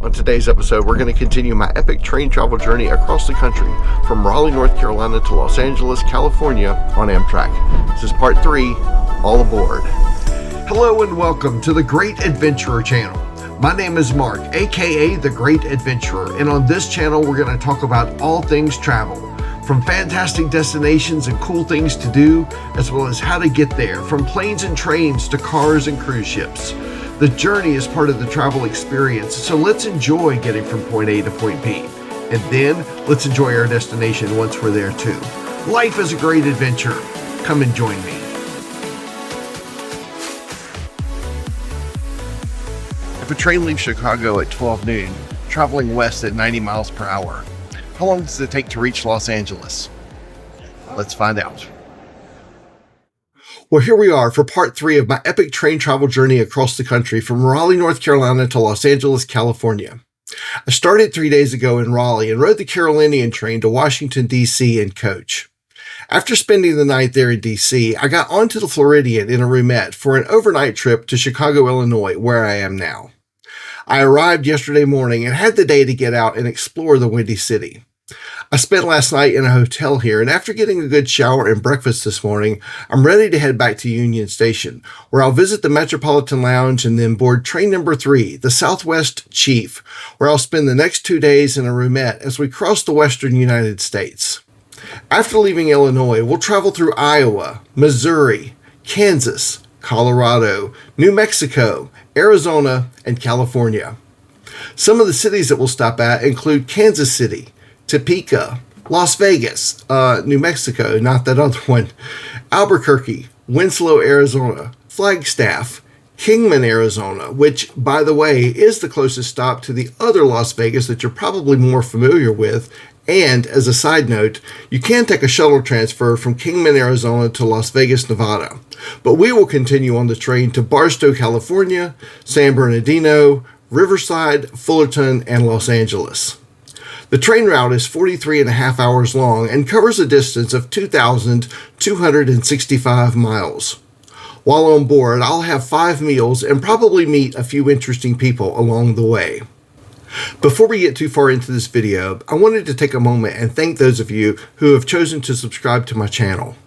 On today's episode, we're going to continue my epic train travel journey across the country from Raleigh, North Carolina to Los Angeles, California on Amtrak. This is part 3, all aboard. Hello and welcome to the Great Adventurer channel. My name is Mark, aka The Great Adventurer, and on this channel we're going to talk about all things travel, from fantastic destinations and cool things to do, as well as how to get there, from planes and trains to cars and cruise ships. The journey is part of the travel experience, so let's enjoy getting from point A to point B. And then, let's enjoy our destination once we're there too. Life is a great adventure. Come and join me. If a train leaves Chicago at 12 noon, traveling west at 90 miles per hour, how long does it take to reach Los Angeles? Let's find out. Well, here we are for part 3 of my epic train travel journey across the country from Raleigh, North Carolina to Los Angeles, California. I started 3 days ago in Raleigh and rode the Carolinian Train to Washington, D.C. in coach. After spending the night there in D.C., I got onto the Floridian in a Roomette for an overnight trip to Chicago, Illinois, where I am now. I arrived yesterday morning and had the day to get out and explore the Windy City. I spent last night in a hotel here, and after getting a good shower and breakfast this morning, I'm ready to head back to Union Station, where I'll visit the Metropolitan Lounge and then board train number 3, the Southwest Chief, where I'll spend the next 2 days in a Roomette as we cross the western United States. After leaving Illinois, we'll travel through Iowa, Missouri, Kansas, Colorado, New Mexico, Arizona, and California. Some of the cities that we'll stop at include Kansas City, Topeka, Las Vegas, New Mexico, not that other one, Albuquerque, Winslow, Arizona, Flagstaff, Kingman, Arizona, which, by the way, is the closest stop to the other Las Vegas that you're probably more familiar with. And, as a side note, you can take a shuttle transfer from Kingman, Arizona to Las Vegas, Nevada. But we will continue on the train to Barstow, California, San Bernardino, Riverside, Fullerton, and Los Angeles. The train route is 43 and a half hours long and covers a distance of 2,265 miles. While on board, I'll have 5 meals and probably meet a few interesting people along the way. Before we get too far into this video, I wanted to take a moment and thank those of you who have chosen to subscribe to my channel.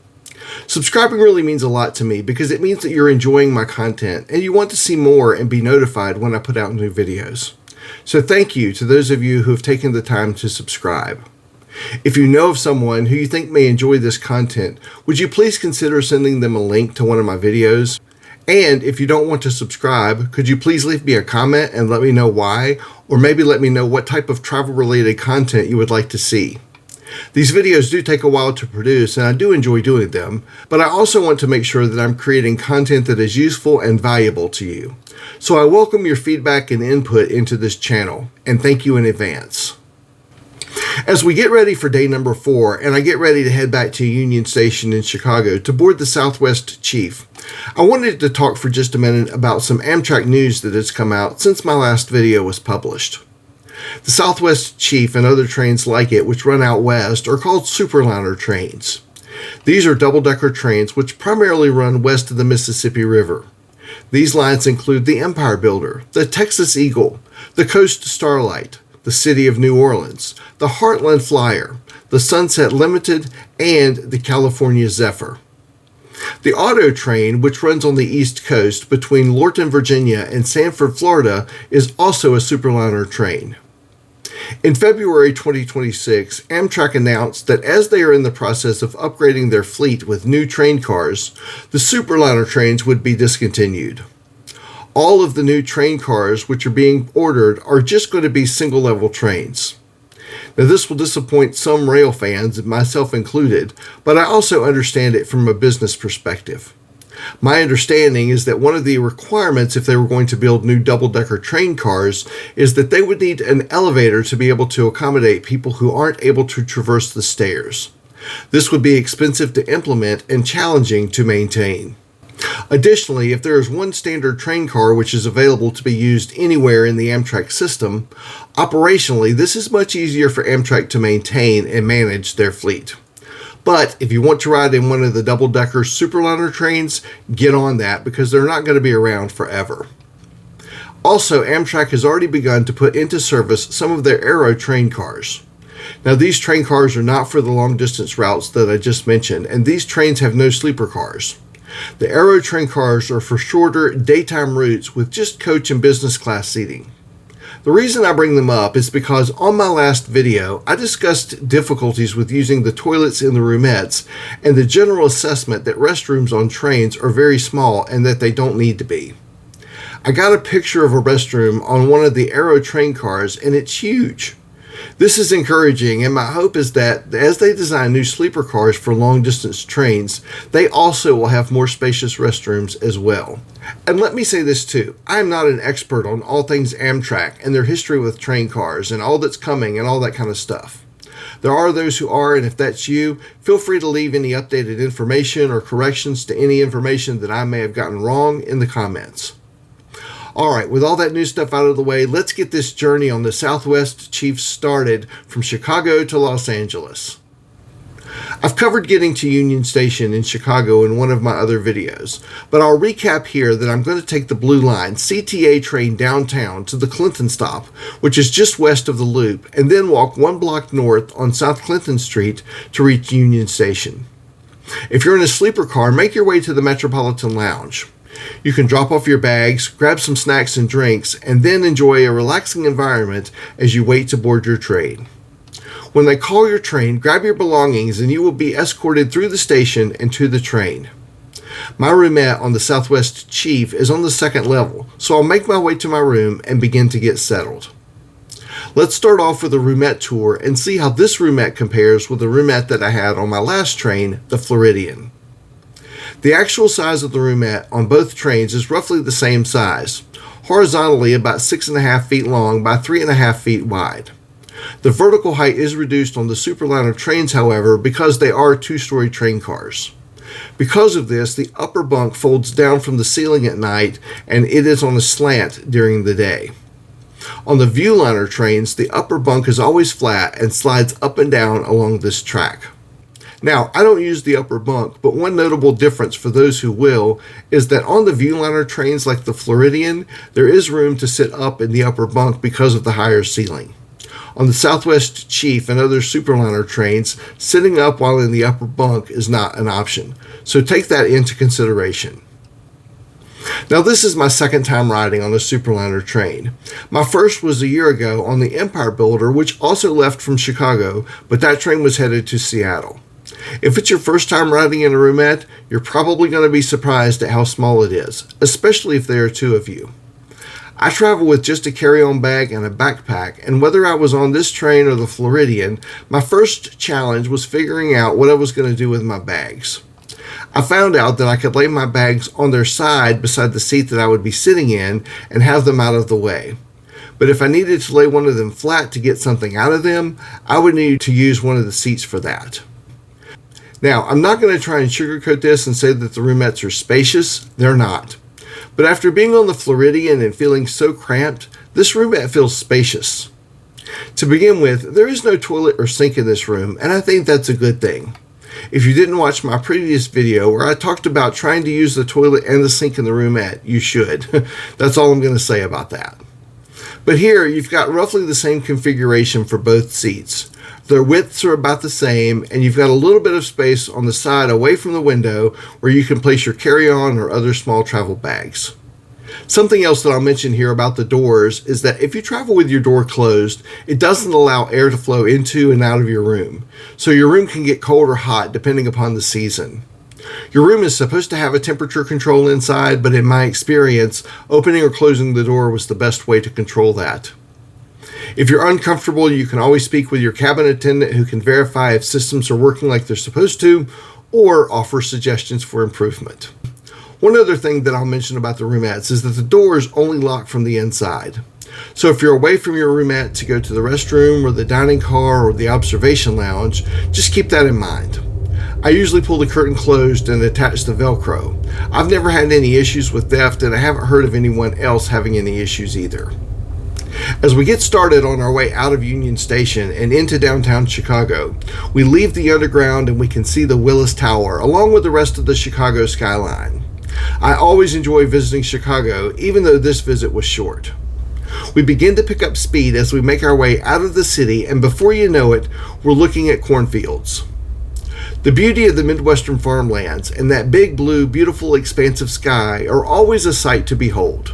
Subscribing really means a lot to me because it means that you're enjoying my content and you want to see more and be notified when I put out new videos. So thank you to those of you who have taken the time to subscribe. If you know of someone who you think may enjoy this content, would you please consider sending them a link to one of my videos? And if you don't want to subscribe, could you please leave me a comment and let me know why, or maybe let me know what type of travel-related content you would like to see. These videos do take a while to produce, and I do enjoy doing them, but I also want to make sure that I'm creating content that is useful and valuable to you. So I welcome your feedback and input into this channel, and thank you in advance. As we get ready for day number 4, and I get ready to head back to Union Station in Chicago to board the Southwest Chief, I wanted to talk for just a minute about some Amtrak news that has come out since my last video was published. The Southwest Chief and other trains like it which run out west are called Superliner trains. These are double-decker trains which primarily run west of the Mississippi River. These lines include the Empire Builder, the Texas Eagle, the Coast Starlight, the City of New Orleans, the Heartland Flyer, the Sunset Limited, and the California Zephyr. The Auto Train, which runs on the East Coast between Lorton, Virginia and Sanford, Florida, is also a Superliner train. In February 2026, Amtrak announced that as they are in the process of upgrading their fleet with new train cars, the Superliner trains would be discontinued. All of the new train cars which are being ordered are just going to be single-level trains. Now, this will disappoint some rail fans, myself included, but I also understand it from a business perspective. My understanding is that one of the requirements if they were going to build new double-decker train cars is that they would need an elevator to be able to accommodate people who aren't able to traverse the stairs. This would be expensive to implement and challenging to maintain. Additionally, if there is one standard train car which is available to be used anywhere in the Amtrak system, operationally this is much easier for Amtrak to maintain and manage their fleet. But if you want to ride in one of the double-decker Superliner trains, get on that because they're not going to be around forever. Also, Amtrak has already begun to put into service some of their Aero train cars. Now, these train cars are not for the long-distance routes that I just mentioned, and these trains have no sleeper cars. The Aero train cars are for shorter, daytime routes with just coach and business class seating. The reason I bring them up is because on my last video, I discussed difficulties with using the toilets in the roomettes and the general assessment that restrooms on trains are very small and that they don't need to be. I got a picture of a restroom on one of the Aero train cars, and it's huge. This is encouraging, and my hope is that as they design new sleeper cars for long-distance trains, they also will have more spacious restrooms as well. And let me say this too, I am not an expert on all things Amtrak and their history with train cars and all that's coming and all that kind of stuff. There are those who are, and if that's you, feel free to leave any updated information or corrections to any information that I may have gotten wrong in the comments. Alright, with all that new stuff out of the way, let's get this journey on the Southwest Chief started from Chicago to Los Angeles. I've covered getting to Union Station in Chicago in one of my other videos, but I'll recap here that I'm going to take the Blue Line CTA train downtown to the Clinton stop, which is just west of the Loop, and then walk 1 block north on South Clinton Street to reach Union Station. If you're in a sleeper car, make your way to the Metropolitan Lounge. You can drop off your bags, grab some snacks and drinks, and then enjoy a relaxing environment as you wait to board your train. When they call your train, grab your belongings and you will be escorted through the station and to the train. My roomette on the Southwest Chief is on the second level, so I'll make my way to my room and begin to get settled. Let's start off with a roomette tour and see how this roomette compares with the roomette that I had on my last train, the Floridian. The actual size of the roomette on both trains is roughly the same size, horizontally about 6.5 feet long by 3.5 feet wide. The vertical height is reduced on the Superliner trains, however, because they are 2-story train cars. Because of this, the upper bunk folds down from the ceiling at night and it is on a slant during the day. On the Viewliner trains, the upper bunk is always flat and slides up and down along this track. Now, I don't use the upper bunk, but one notable difference for those who will is that on the Viewliner trains like the Floridian, there is room to sit up in the upper bunk because of the higher ceiling. On the Southwest Chief and other Superliner trains, sitting up while in the upper bunk is not an option, so take that into consideration. Now, this is my second time riding on a Superliner train. My first was a year ago on the Empire Builder, which also left from Chicago, but that train was headed to Seattle. If it's your first time riding in a roomette, you're probably going to be surprised at how small it is, especially if there are 2 of you. I travel with just a carry-on bag and a backpack, and whether I was on this train or the Floridian, my first challenge was figuring out what I was going to do with my bags. I found out that I could lay my bags on their side beside the seat that I would be sitting in and have them out of the way. But if I needed to lay one of them flat to get something out of them, I would need to use one of the seats for that. Now, I'm not going to try and sugarcoat this and say that the roomettes are spacious. They're not. But after being on the Floridian and feeling so cramped, this roomette feels spacious. To begin with, there is no toilet or sink in this room, and I think that's a good thing. If you didn't watch my previous video where I talked about trying to use the toilet and the sink in the roomette, you should. That's all I'm going to say about that. But here, you've got roughly the same configuration for both seats. Their widths are about the same, and you've got a little bit of space on the side away from the window where you can place your carry-on or other small travel bags. Something else that I'll mention here about the doors is that if you travel with your door closed, it doesn't allow air to flow into and out of your room, so your room can get cold or hot depending upon the season. Your room is supposed to have a temperature control inside, but in my experience, opening or closing the door was the best way to control that. If you're uncomfortable, you can always speak with your cabin attendant who can verify if systems are working like they're supposed to, or offer suggestions for improvement. One other thing that I'll mention about the roomettes is that the doors only lock from the inside. So if you're away from your roomette to go to the restroom or the dining car or the observation lounge, just keep that in mind. I usually pull the curtain closed and attach the Velcro. I've never had any issues with theft, and I haven't heard of anyone else having any issues either. As we get started on our way out of Union Station and into downtown Chicago, we leave the underground and we can see the Willis Tower along with the rest of the Chicago skyline. I always enjoy visiting Chicago, even though this visit was short. We begin to pick up speed as we make our way out of the city, and before you know it, we're looking at cornfields. The beauty of the Midwestern farmlands and that big blue, beautiful, expansive sky are always a sight to behold.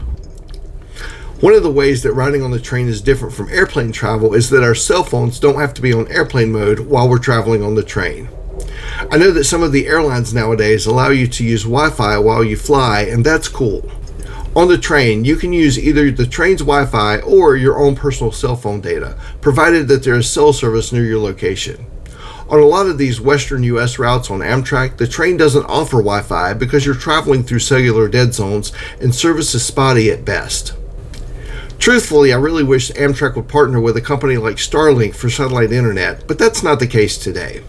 One of the ways that riding on the train is different from airplane travel is that our cell phones don't have to be on airplane mode while we're traveling on the train. I know that some of the airlines nowadays allow you to use Wi-Fi while you fly, and that's cool. On the train, you can use either the train's Wi-Fi or your own personal cell phone data, provided that there is cell service near your location. On a lot of these western U.S. routes on Amtrak, the train doesn't offer Wi-Fi because you're traveling through cellular dead zones and service is spotty at best. Truthfully, I really wish Amtrak would partner with a company like Starlink for satellite internet, but that's not the case today.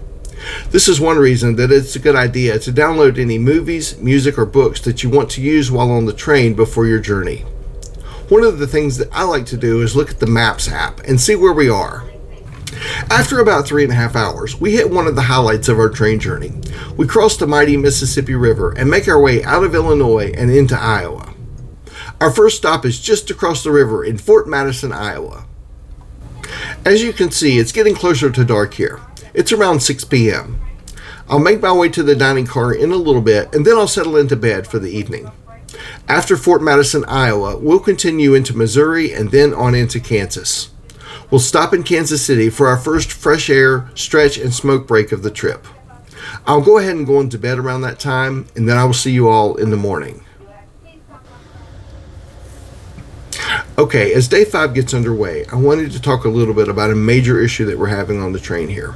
This is one reason that it's a good idea to download any movies, music, or books that you want to use while on the train before your journey. One of the things that I like to do is look at the Maps app and see where we are. After about 3.5 hours, we hit one of the highlights of our train journey. We cross the mighty Mississippi River and make our way out of Illinois and into Iowa. Our first stop is just across the river in Fort Madison, Iowa. As you can see, it's getting closer to dark here. It's around 6 p.m. I'll make my way to the dining car in a little bit, and then I'll settle into bed for the evening. After Fort Madison, Iowa, we'll continue into Missouri and then on into Kansas. We'll stop in Kansas City for our first fresh air, stretch, and smoke break of the trip. I'll go ahead and go into bed around that time, and then I will see you all in the morning. Okay, as day 5 gets underway, I wanted to talk a little bit about a major issue that we're having on the train here.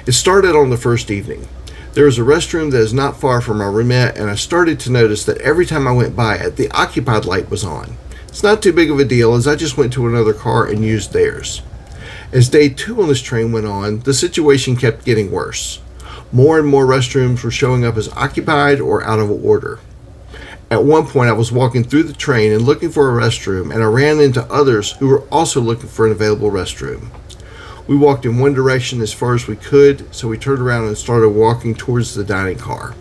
It started on the first evening. There is a restroom that is not far from our roomette, and I started to notice that every time I went by it, the occupied light was on. It's not too big of a deal, as I just went to another car and used theirs. As day 2 on this train went on, the situation kept getting worse. More and more restrooms were showing up as occupied or out of order. At one point, I was walking through the train and looking for a restroom, and I ran into others who were also looking for an available restroom. We walked in one direction as far as we could, so we turned around and started walking towards the dining car.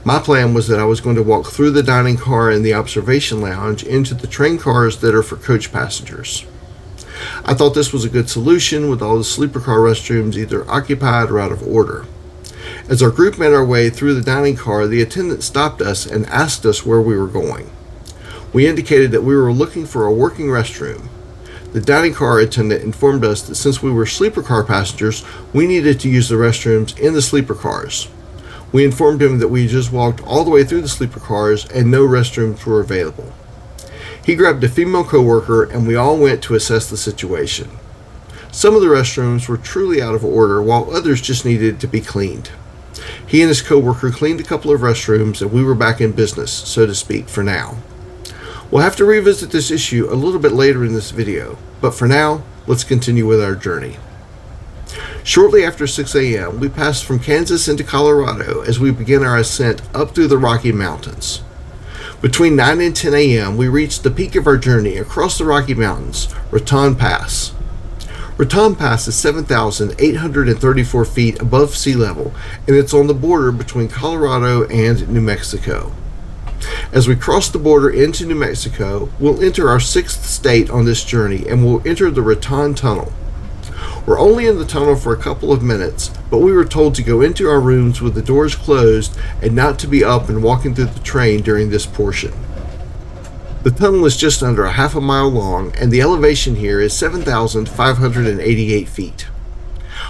My plan was that I was going to walk through the dining car and the observation lounge into the train cars that are for coach passengers. I thought this was a good solution with all the sleeper car restrooms either occupied or out of order. As our group made our way through the dining car, the attendant stopped us and asked us where we were going. We indicated that we were looking for a working restroom. The dining car attendant informed us that since we were sleeper car passengers, we needed to use the restrooms in the sleeper cars. We informed him that we just walked all the way through the sleeper cars and no restrooms were available. He grabbed a female coworker and we all went to assess the situation. Some of the restrooms were truly out of order while others just needed to be cleaned. He and his coworker cleaned a couple of restrooms and we were back in business, so to speak, for now. We'll have to revisit this issue a little bit later in this video, but for now, let's continue with our journey. Shortly after 6 a.m., we passed from Kansas into Colorado as we began our ascent up through the Rocky Mountains. Between 9 and 10 a.m., we reached the peak of our journey across the Rocky Mountains, Raton Pass. Raton Pass is 7,834 feet above sea level, and it's on the border between Colorado and New Mexico. As we cross the border into New Mexico, we'll enter our 6th state on this journey and we'll enter the Raton Tunnel. We're only in the tunnel for a couple of minutes, but we were told to go into our rooms with the doors closed and not to be up and walking through the train during this portion. The tunnel is just under a half a mile long and the elevation here is 7,588 feet.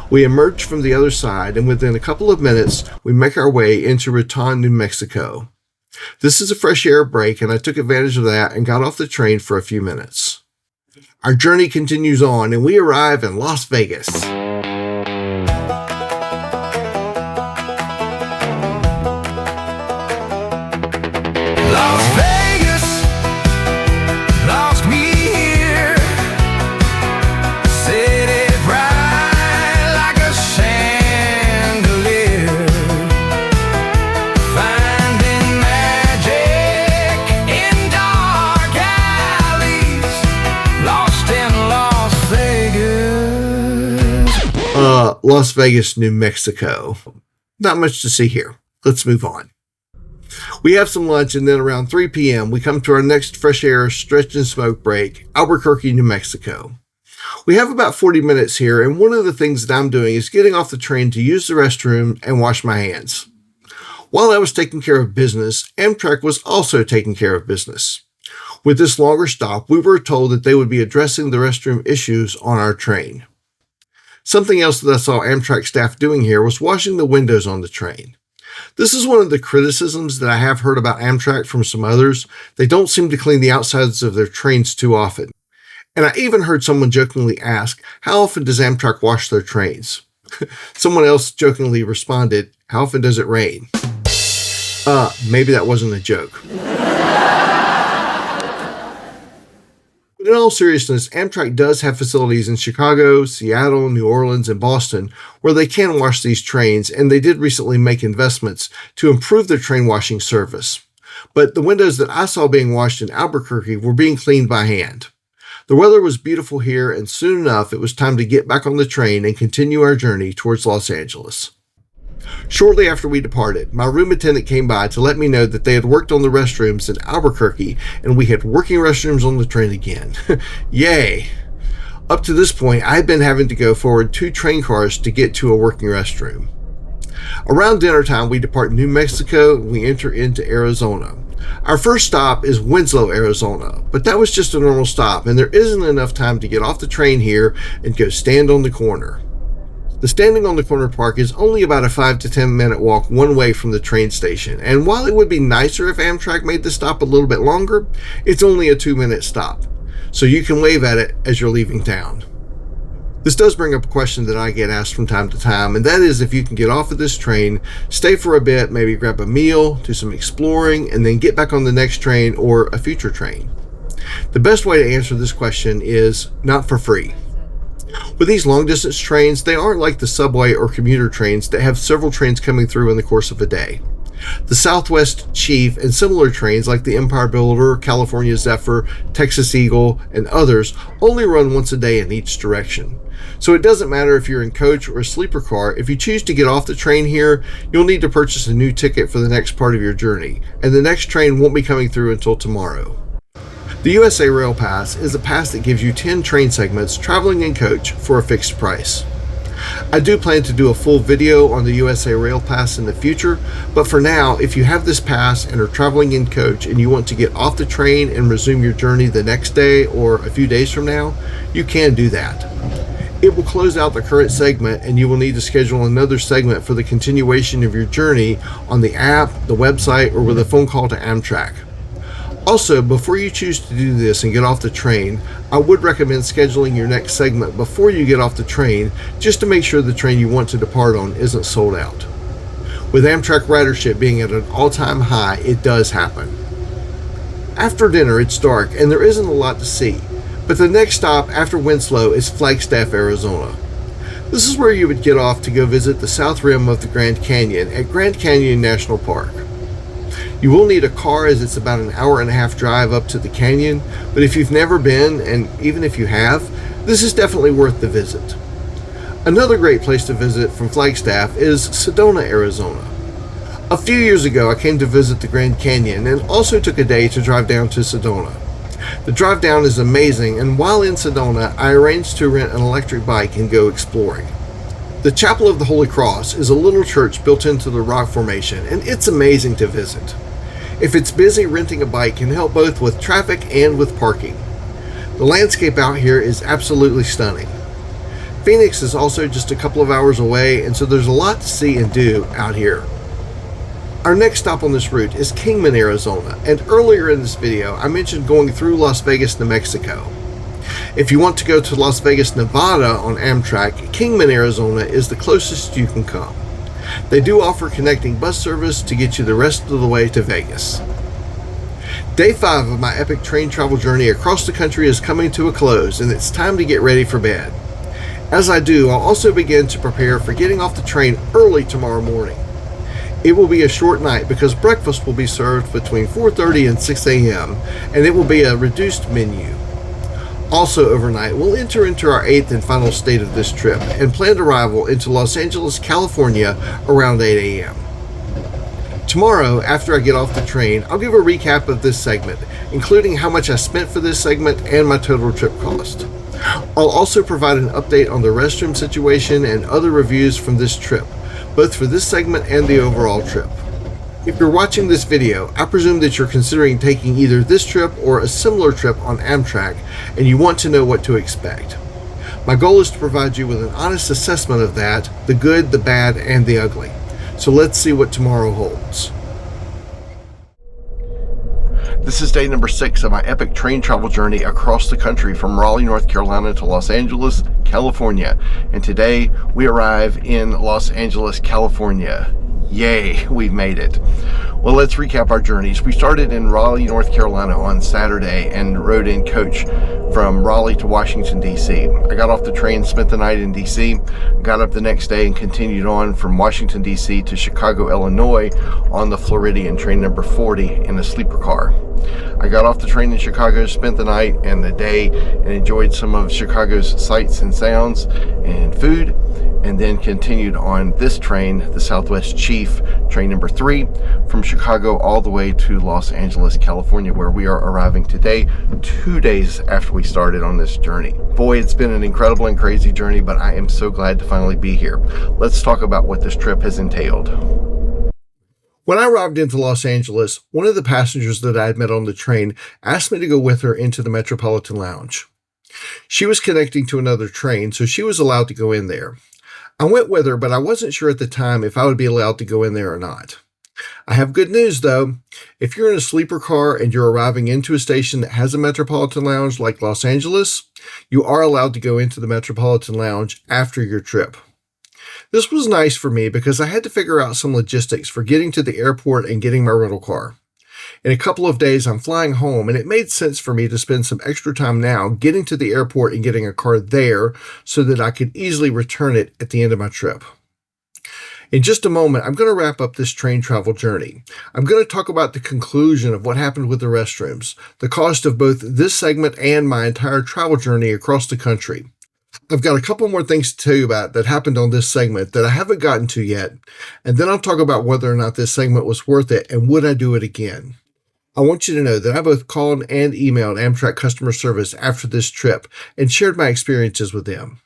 We emerge from the other side and within a couple of minutes we make our way into Raton, New Mexico. This is a fresh air break and I took advantage of that and got off the train for a few minutes. Our journey continues on and we arrive in Las Vegas. Las Vegas lost me here. Set it bright like a chandelier. Finding magic in dark alleys. Lost in Las Vegas. Las Vegas, New Mexico. Not much to see here. Let's move on. We have some lunch, and then around 3 p.m. we come to our next fresh air stretch and smoke break, Albuquerque, New Mexico. We have about 40 minutes here, and one of the things that I'm doing is getting off the train to use the restroom and wash my hands. While I was taking care of business, Amtrak was also taking care of business. With this longer stop, we were told that they would be addressing the restroom issues on our train. Something else that I saw Amtrak staff doing here was washing the windows on the train. This is one of the criticisms that I have heard about Amtrak from some others. They don't seem to clean the outsides of their trains too often. And I even heard someone jokingly ask, how often does Amtrak wash their trains? Someone else jokingly responded, how often does it rain? Maybe that wasn't a joke. But in all seriousness, Amtrak does have facilities in Chicago, Seattle, New Orleans, and Boston where they can wash these trains, and they did recently make investments to improve their train washing service. But the windows that I saw being washed in Albuquerque were being cleaned by hand. The weather was beautiful here, and soon enough it was time to get back on the train and continue our journey towards Los Angeles. Shortly after we departed, my room attendant came by to let me know that they had worked on the restrooms in Albuquerque and we had working restrooms on the train again. Yay! Up to this point, I had been having to go forward 2 train cars to get to a working restroom. Around dinner time, we depart New Mexico and we enter into Arizona. Our first stop is Winslow, Arizona, but that was just a normal stop and there isn't enough time to get off the train here and go stand on the corner. The standing on the corner park is only about a 5 to 10 minute walk one way from the train station, and while it would be nicer if Amtrak made the stop a little bit longer, it's only a 2-minute stop, so you can wave at it as you're leaving town. This does bring up a question that I get asked from time to time, and that is if you can get off of this train, stay for a bit, maybe grab a meal, do some exploring, and then get back on the next train or a future train. The best way to answer this question is not for free. With these long-distance trains, they aren't like the subway or commuter trains that have several trains coming through in the course of a day. The Southwest Chief and similar trains like the Empire Builder, California Zephyr, Texas Eagle, and others only run once a day in each direction. So it doesn't matter if you're in coach or a sleeper car, if you choose to get off the train here, you'll need to purchase a new ticket for the next part of your journey, and the next train won't be coming through until tomorrow. The USA Rail Pass is a pass that gives you 10 train segments traveling in coach for a fixed price. I do plan to do a full video on the USA Rail Pass in the future, but for now, if you have this pass and are traveling in coach and you want to get off the train and resume your journey the next day or a few days from now, you can do that. It will close out the current segment and you will need to schedule another segment for the continuation of your journey on the app, the website, or with a phone call to Amtrak. Also, before you choose to do this and get off the train, I would recommend scheduling your next segment before you get off the train just to make sure the train you want to depart on isn't sold out. With Amtrak ridership being at an all-time high, it does happen. After dinner, it's dark and there isn't a lot to see, but the next stop after Winslow is Flagstaff, Arizona. This is where you would get off to go visit the south rim of the Grand Canyon at Grand Canyon National Park. You will need a car as it's about an hour-and-a-half drive up to the canyon, but if you've never been, and even if you have, this is definitely worth the visit. Another great place to visit from Flagstaff is Sedona, Arizona. A few years ago, I came to visit the Grand Canyon and also took a day to drive down to Sedona. The drive down is amazing, and while in Sedona, I arranged to rent an electric bike and go exploring. The Chapel of the Holy Cross is a little church built into the rock formation, and it's amazing to visit. If it's busy, renting a bike can help both with traffic and with parking. The landscape out here is absolutely stunning. Phoenix is also just a couple of hours away, and so there's a lot to see and do out here. Our next stop on this route is Kingman, Arizona, and earlier in this video I mentioned going through Las Vegas, New Mexico. If you want to go to Las Vegas, Nevada on Amtrak, Kingman, Arizona is the closest you can come. They do offer connecting bus service to get you the rest of the way to Vegas. Day 5 of my epic train travel journey across the country is coming to a close, and it's time to get ready for bed. As I do, I'll also begin to prepare for getting off the train early tomorrow morning. It will be a short night because breakfast will be served between 4:30 and 6 a.m., and it will be a reduced menu. Also overnight, we'll enter into our 8th and final state of this trip and planned arrival into Los Angeles, California around 8 a.m. Tomorrow, after I get off the train, I'll give a recap of this segment, including how much I spent for this segment and my total trip cost. I'll also provide an update on the restroom situation and other reviews from this trip, both for this segment and the overall trip. If you're watching this video, I presume that you're considering taking either this trip or a similar trip on Amtrak, and you want to know what to expect. My goal is to provide you with an honest assessment of that, the good, the bad, and the ugly. So let's see what tomorrow holds. This is day number 6 of my epic train travel journey across the country from Raleigh, North Carolina to Los Angeles, California. And today we arrive in Los Angeles, California. Yay, we've made it. Well, let's recap our journeys. We started in Raleigh, North Carolina on Saturday and rode in coach from Raleigh to Washington, D.C. I got off the train, spent the night in D.C., got up the next day and continued on from Washington, D.C. to Chicago, Illinois on the Floridian, train number 40 in a sleeper car. I got off the train in Chicago, spent the night and the day, and enjoyed some of Chicago's sights and sounds and food, and then continued on this train, the Southwest Chief, train number 3, from Chicago all the way to Los Angeles, California, where we are arriving today, 2 days after we started on this journey. Boy, it's been an incredible and crazy journey, but I am so glad to finally be here. Let's talk about what this trip has entailed. When I arrived into Los Angeles, one of the passengers that I had met on the train asked me to go with her into the Metropolitan lounge. She was connecting to another train, so she was allowed to go in there. I went with her, but I wasn't sure at the time if I would be allowed to go in there or not. I have good news, though. If you're in a sleeper car and you're arriving into a station that has a Metropolitan lounge like Los Angeles, you are allowed to go into the Metropolitan lounge after your trip. This was nice for me because I had to figure out some logistics for getting to the airport and getting my rental car. In a couple of days, I'm flying home, and it made sense for me to spend some extra time now getting to the airport and getting a car there so that I could easily return it at the end of my trip. In just a moment, I'm going to wrap up this train travel journey. I'm going to talk about the conclusion of what happened with the restrooms, the cost of both this segment and my entire travel journey across the country. I've got a couple more things to tell you about that happened on this segment that I haven't gotten to yet, and then I'll talk about whether or not this segment was worth it and would I do it again. I want you to know that I both called and emailed Amtrak customer service after this trip and shared my experiences with them.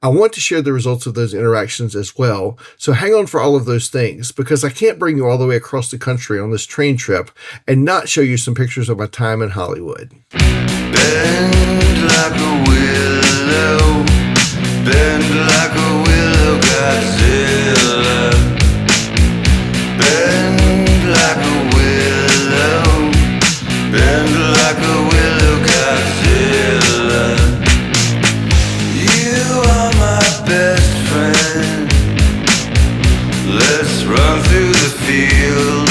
I want to share the results of those interactions as well, so hang on for all of those things because I can't bring you all the way across the country on this train trip and not show you some pictures of my time in Hollywood. Bend like a willow, bend like a willow, Gozilla. Bend like a willow, bend like a willow, Gozilla. You are my best friend. Let's run through the field.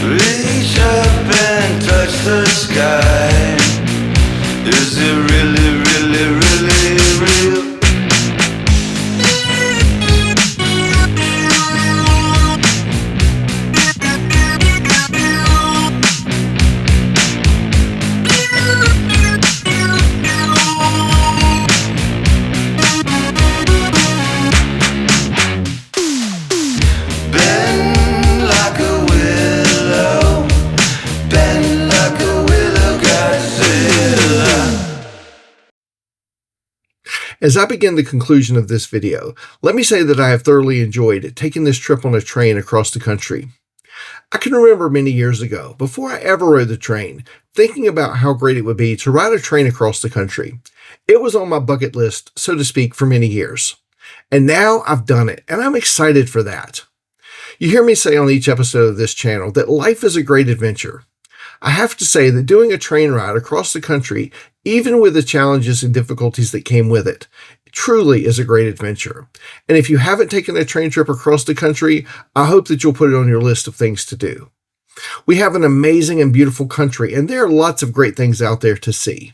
Reach up and touch the sky. Is it really, really, really real? As I begin the conclusion of this video, let me say that I have thoroughly enjoyed taking this trip on a train across the country. I can remember many years ago, before I ever rode the train, thinking about how great it would be to ride a train across the country. It was on my bucket list, so to speak, for many years. And now I've done it, and I'm excited for that. You hear me say on each episode of this channel that life is a great adventure. I have to say that doing a train ride across the country, even with the challenges and difficulties that came with it, truly is a great adventure. And if you haven't taken a train trip across the country, I hope that you'll put it on your list of things to do. We have an amazing and beautiful country, and there are lots of great things out there to see.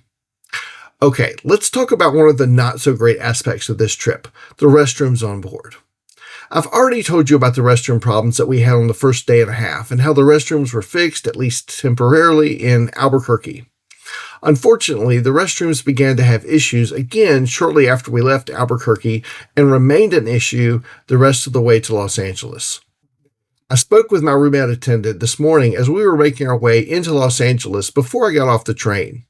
Okay, let's talk about one of the not so great aspects of this trip, the restrooms on board. I've already told you about the restroom problems that we had on the first day and a half and how the restrooms were fixed, at least temporarily, in Albuquerque. Unfortunately, the restrooms began to have issues again shortly after we left Albuquerque and remained an issue the rest of the way to Los Angeles. I spoke with my Roomette attendant this morning as we were making our way into Los Angeles before I got off the train.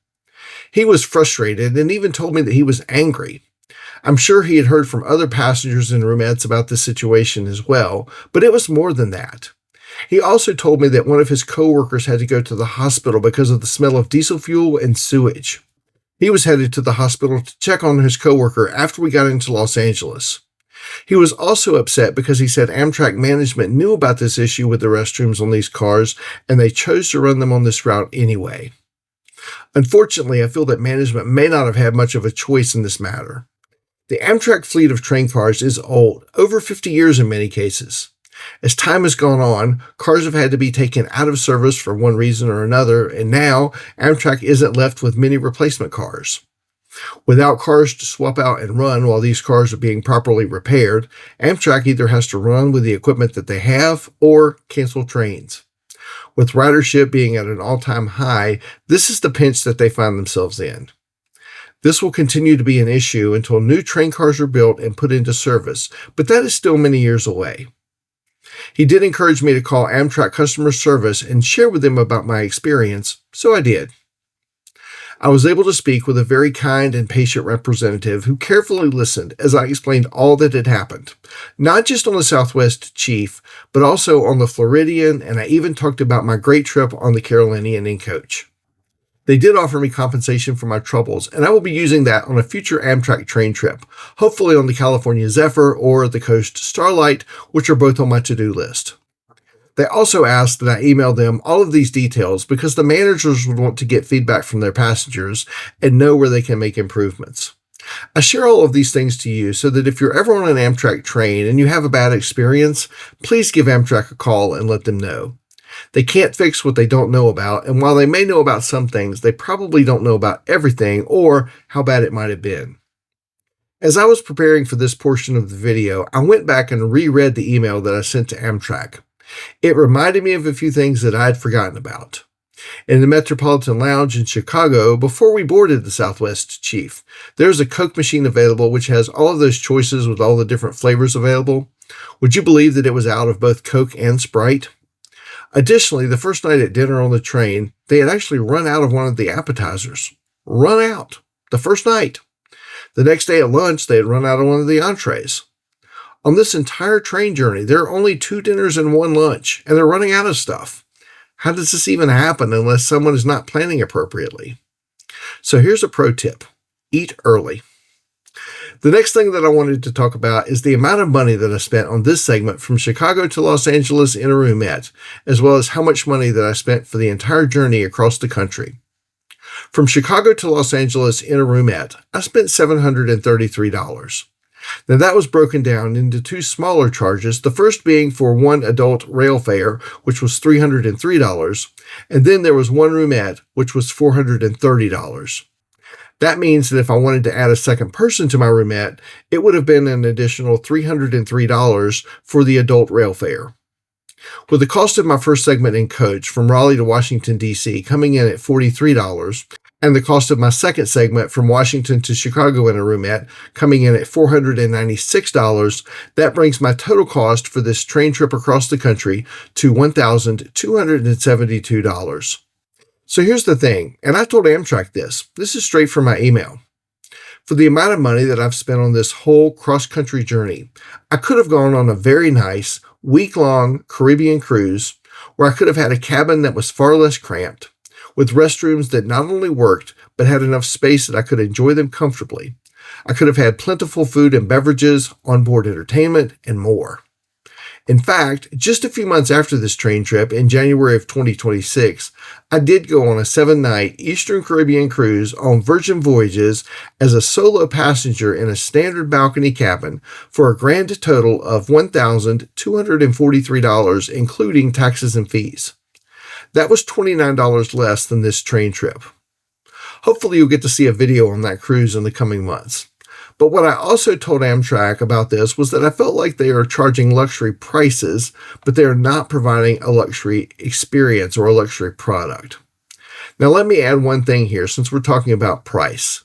He was frustrated and even told me that he was angry. I'm sure he had heard from other passengers and roomettes about this situation as well, but it was more than that. He also told me that one of his coworkers had to go to the hospital because of the smell of diesel fuel and sewage. He was headed to the hospital to check on his coworker after we got into Los Angeles. He was also upset because he said Amtrak management knew about this issue with the restrooms on these cars, and they chose to run them on this route anyway. Unfortunately, I feel that management may not have had much of a choice in this matter. The Amtrak fleet of train cars is old, over 50 years in many cases. As time has gone on, cars have had to be taken out of service for one reason or another, and now Amtrak isn't left with many replacement cars. Without cars to swap out and run while these cars are being properly repaired, Amtrak either has to run with the equipment that they have or cancel trains. With ridership being at an all-time high, this is the pinch that they find themselves in. This will continue to be an issue until new train cars are built and put into service, but that is still many years away. He did encourage me to call Amtrak customer service and share with them about my experience, so I did. I was able to speak with a very kind and patient representative who carefully listened as I explained all that had happened, not just on the Southwest Chief, but also on the Floridian, and I even talked about my great trip on the Carolinian in coach. They did offer me compensation for my troubles, and I will be using that on a future Amtrak train trip, hopefully on the California Zephyr or the Coast Starlight, which are both on my to-do list. They also asked that I email them all of these details because the managers would want to get feedback from their passengers and know where they can make improvements. I share all of these things to you so that if you're ever on an Amtrak train and you have a bad experience, please give Amtrak a call and let them know. They can't fix what they don't know about, and while they may know about some things, they probably don't know about everything or how bad it might have been. As I was preparing for this portion of the video, I went back and reread the email that I sent to Amtrak. It reminded me of a few things that I had forgotten about. In the Metropolitan Lounge in Chicago, before we boarded the Southwest Chief, there's a Coke machine available which has all of those choices with all the different flavors available. Would you believe that it was out of both Coke and Sprite? Additionally, the first night at dinner on the train, they had actually run out of one of the appetizers. Run out. The first night. The next day at lunch, they had run out of one of the entrees. On this entire train journey, there are only 2 dinners and 1 lunch, and they're running out of stuff. How does this even happen unless someone is not planning appropriately? So here's a pro tip. Eat early. The next thing that I wanted to talk about is the amount of money that I spent on this segment from Chicago to Los Angeles in a roomette, as well as how much money that I spent for the entire journey across the country. From Chicago to Los Angeles in a roomette, I spent $733. Now that was broken down into 2 smaller charges, the first being for 1 adult rail fare, which was $303, and then there was 1 roomette, which was $430. That means that if I wanted to add a second person to my roomette, it would have been an additional $303 for the adult rail fare. With the cost of my first segment in coach from Raleigh to Washington, D.C. coming in at $43, and the cost of my second segment from Washington to Chicago in a roomette coming in at $496, that brings my total cost for this train trip across the country to $1,272. So here's the thing, and I told Amtrak this is straight from my email. For the amount of money that I've spent on this whole cross-country journey, I could have gone on a very nice, week-long Caribbean cruise where I could have had a cabin that was far less cramped, with restrooms that not only worked, but had enough space that I could enjoy them comfortably. I could have had plentiful food and beverages, onboard entertainment, and more. In fact, just a few months after this train trip, in January of 2026, I did go on a 7-night Eastern Caribbean cruise on Virgin Voyages as a solo passenger in a standard balcony cabin for a grand total of $1,243, including taxes and fees. That was $29 less than this train trip. Hopefully you'll get to see a video on that cruise in the coming months. But what I also told Amtrak about this was that I felt like they are charging luxury prices, but they are not providing a luxury experience or a luxury product. Now let me add one thing here since we're talking about price.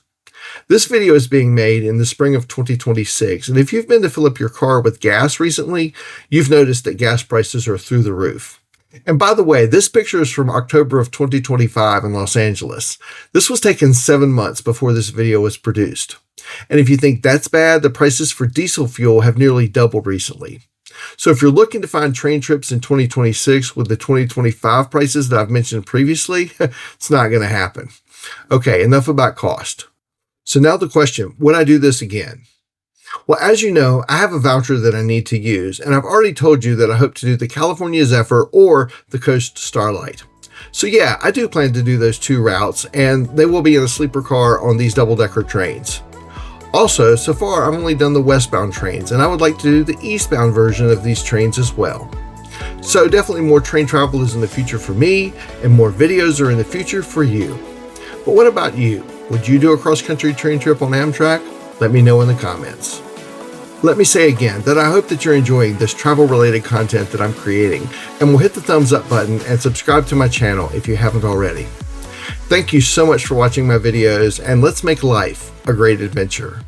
This video is being made in the spring of 2026, and if you've been to fill up your car with gas recently, you've noticed that gas prices are through the roof. And by the way, this picture is from October of 2025 in Los Angeles. This was taken 7 months before this video was produced. And if you think that's bad, the prices for diesel fuel have nearly doubled recently. So if you're looking to find train trips in 2026 with the 2025 prices that I've mentioned previously, it's not going to happen. Okay, enough about cost. So now the question, would I do this again? Well, as you know, I have a voucher that I need to use, and I've already told you that I hope to do the California Zephyr or the Coast Starlight. So yeah, I do plan to do those 2 routes, and they will be in a sleeper car on these double-decker trains. Also, so far I've only done the westbound trains, and I would like to do the eastbound version of these trains as well. So definitely more train travel is in the future for me, and more videos are in the future for you. But what about you? Would you do a cross-country train trip on Amtrak? Let me know in the comments. Let me say again that I hope that you're enjoying this travel-related content that I'm creating, and will hit the thumbs up button and subscribe to my channel if you haven't already. Thank you so much for watching my videos, and let's make life a great adventure.